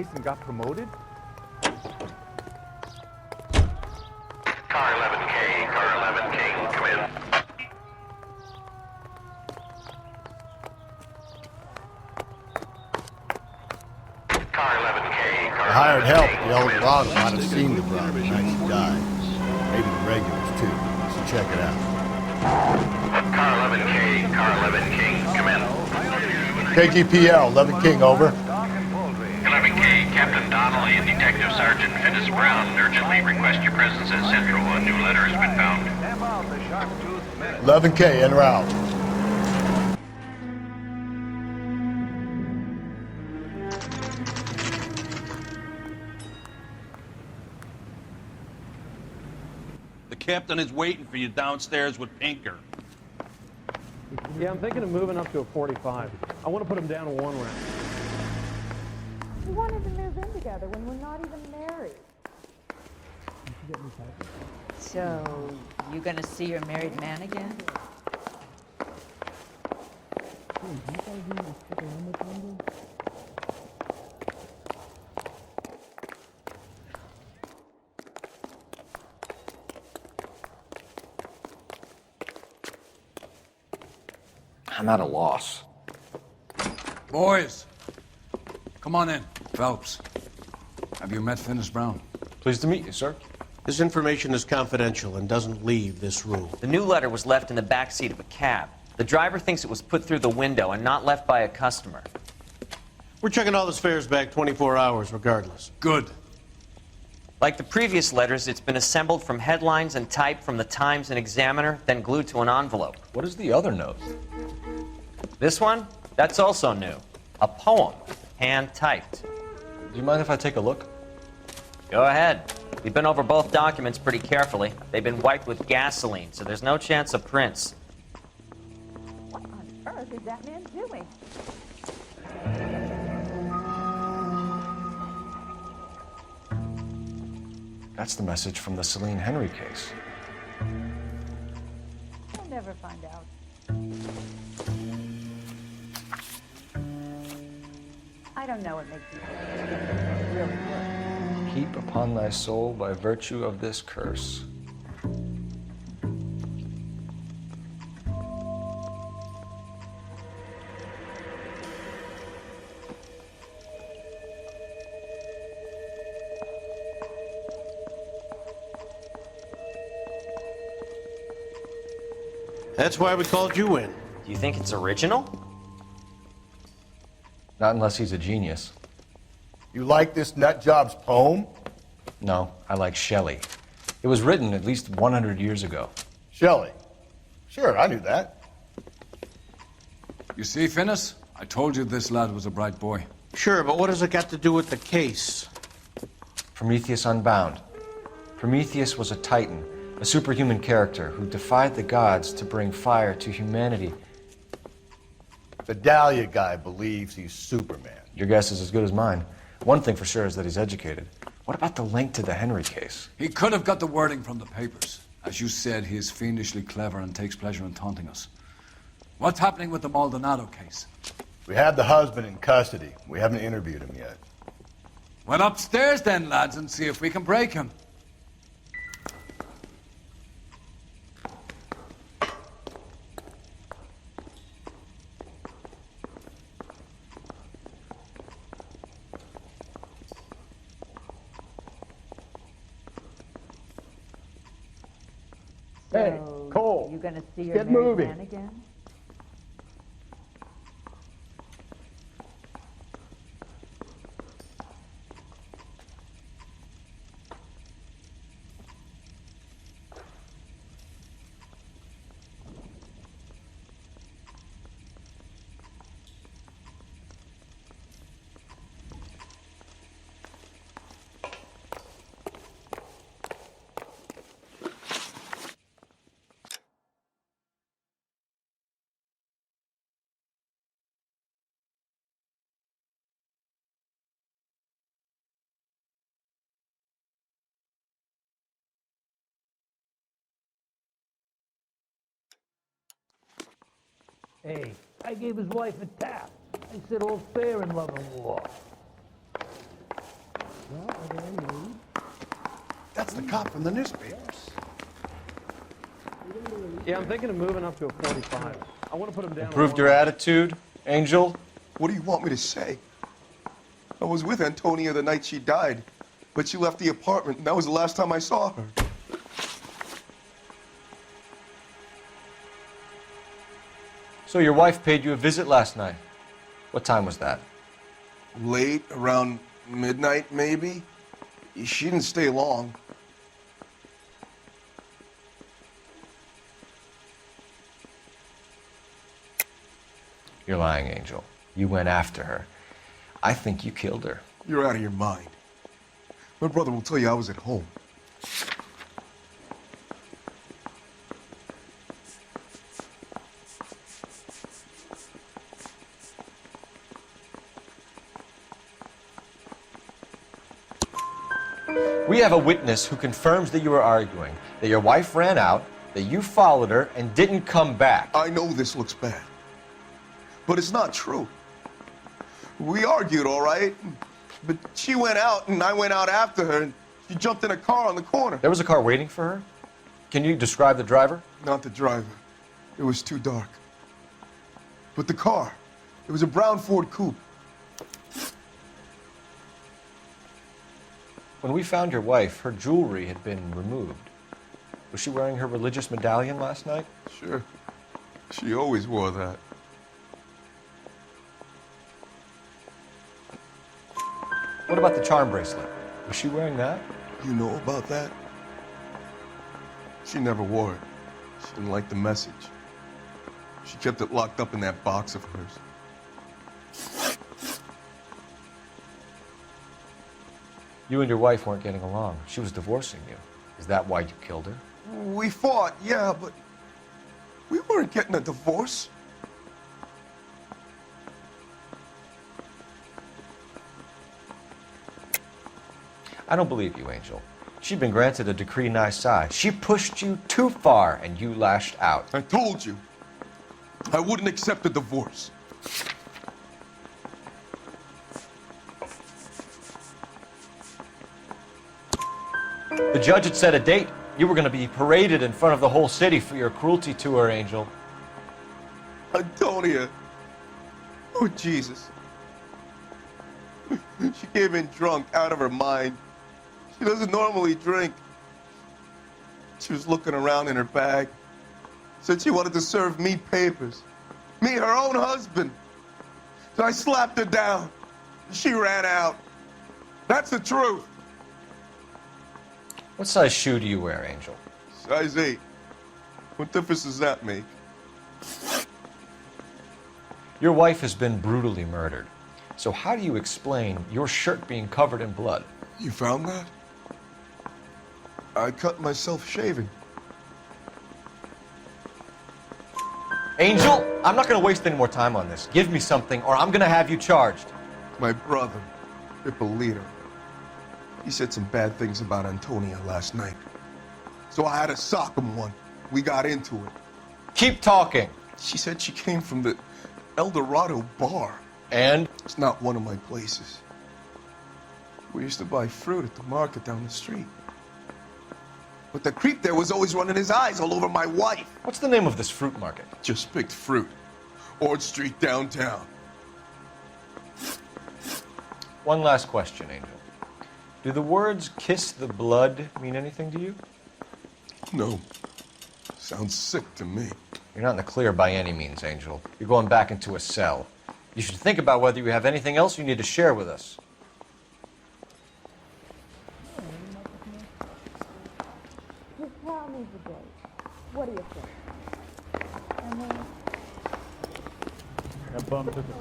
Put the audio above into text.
case and got promoted? Car 11K, Car 11K, come in. Car 11K, Car 11K. The hired help, the old dog might have seen the brother the night he died. Maybe the regulars too. So check it out. Car 11K, Car 11K, come in. KGPL, 11 King, over. 11K, Captain Donnelly and Detective Sergeant Finis Brown urgently request your presence at Central. A new letter has been found. 11K, en route. The captain is waiting for you downstairs with Pinker. Yeah, I'm thinking of moving up to a 45. I want to put him down to 1 round. We wanted to move in together when we're not even married. So, you gonna see your married man again? I'm at a loss. Boys, come on in. Phelps, have you met Finis Brown? Pleased to meet you, sir. This information is confidential and doesn't leave this room. The new letter was left in the back seat of a cab. The driver thinks it was put through the window and not left by a customer. We're checking all the fares back 24 hours regardless. Good. Like the previous letters, it's been assembled from headlines and typed from the Times and Examiner, then glued to an envelope. What is the other note? This one? That's also new. A poem, hand-typed. Do you mind if I take a look? Go ahead. We've been over both documents pretty carefully. They've been wiped with gasoline, so there's no chance of prints. What on earth is that man doing? That's the message from the Celine Henry case. We'll never find out. I don't know what makes you think this really works. Heap upon thy soul by virtue of this curse. That's why we called you in. Do you think it's original? Not unless he's a genius. You like this nutjob's poem? No, I like Shelley. It was written at least 100 years ago. Shelley. Sure, I knew that. You see, Finis? I told you this lad was a bright boy. Sure, but what has it got to do with the case? Prometheus Unbound. Prometheus was a titan, a superhuman character who defied the gods to bring fire to humanity. The Dahlia guy believes he's Superman. Your guess is as good as mine. One thing for sure is that he's educated. What about the link to the Henry case? He could have got the wording from the papers. As you said, he is fiendishly clever and takes pleasure in taunting us. What's happening with the Maldonado case? We have the husband in custody. We haven't interviewed him yet. Well, upstairs then, lads, and see if we can break him. Hey, Cole, You gonna see your get married moving. man again? Hey, I gave his wife a tap. I said all's fair in love and war. That's the cop from the newspapers. Yeah, I'm thinking of moving up to a 45. I want to put him down. Improved your attitude, Angel? What do you want me to say? I was with Antonia the night she died, but she left the apartment, and that was the last time I saw her. So your wife paid you a visit last night. What time was that? Late, around midnight, maybe? She didn't stay long. You're lying, Angel. You went after her. I think you killed her. You're out of your mind. My brother will tell you I was at home. We have a witness who confirms that you were arguing, that your wife ran out, that you followed her, and didn't come back. I know this looks bad, but it's not true. We argued, all right, but she went out and I went out after her, and she jumped in a car on the corner. There was a car waiting for her? Can you describe the driver? Not the driver. It was too dark. But the car, it was a brown Ford Coupe. When we found your wife, her jewelry had been removed. Was she wearing her religious medallion last night? Sure. She always wore that. What about the charm bracelet? Was she wearing that? You know about that? She never wore it. She didn't like the message. She kept it locked up in that box of hers. You and your wife weren't getting along. She was divorcing you. Is that why you killed her? We fought, yeah, but we weren't getting a divorce. I don't believe you, Angel. She'd been granted a decree nisi. She pushed you too far, and you lashed out. I told you, I wouldn't accept a divorce. The judge had set a date. You were going to be paraded in front of the whole city for your cruelty to her, Angel. Antonia. Oh, Jesus. She came in drunk, out of her mind. She doesn't normally drink. She was looking around in her bag. Said she wanted to serve me papers. Me, her own husband. So I slapped her down. She ran out. That's the truth. What size shoe do you wear, Angel? Size 8. What difference does that make? Your wife has been brutally murdered. So how do you explain your shirt being covered in blood? You found that? I cut myself shaving. Angel, I'm not going to waste any more time on this. Give me something, or I'm going to have you charged. My brother, Ippolito, he said some bad things about Antonia last night. So I had to sock him one. We got into it. Keep talking. She said she came from the El Dorado bar. And? It's not one of my places. We used to buy fruit at the market down the street. But the creep there was always running his eyes all over my wife. What's the name of this fruit market? Just picked fruit. Ord Street downtown. One last question, Angel. Do the words kiss the blood mean anything to you? No. Sounds sick to me. You're not in the clear by any means, Angel. You're going back into a cell. You should think about whether you have anything else you need to share with us. Just tell me the date. What do you think? That bum took a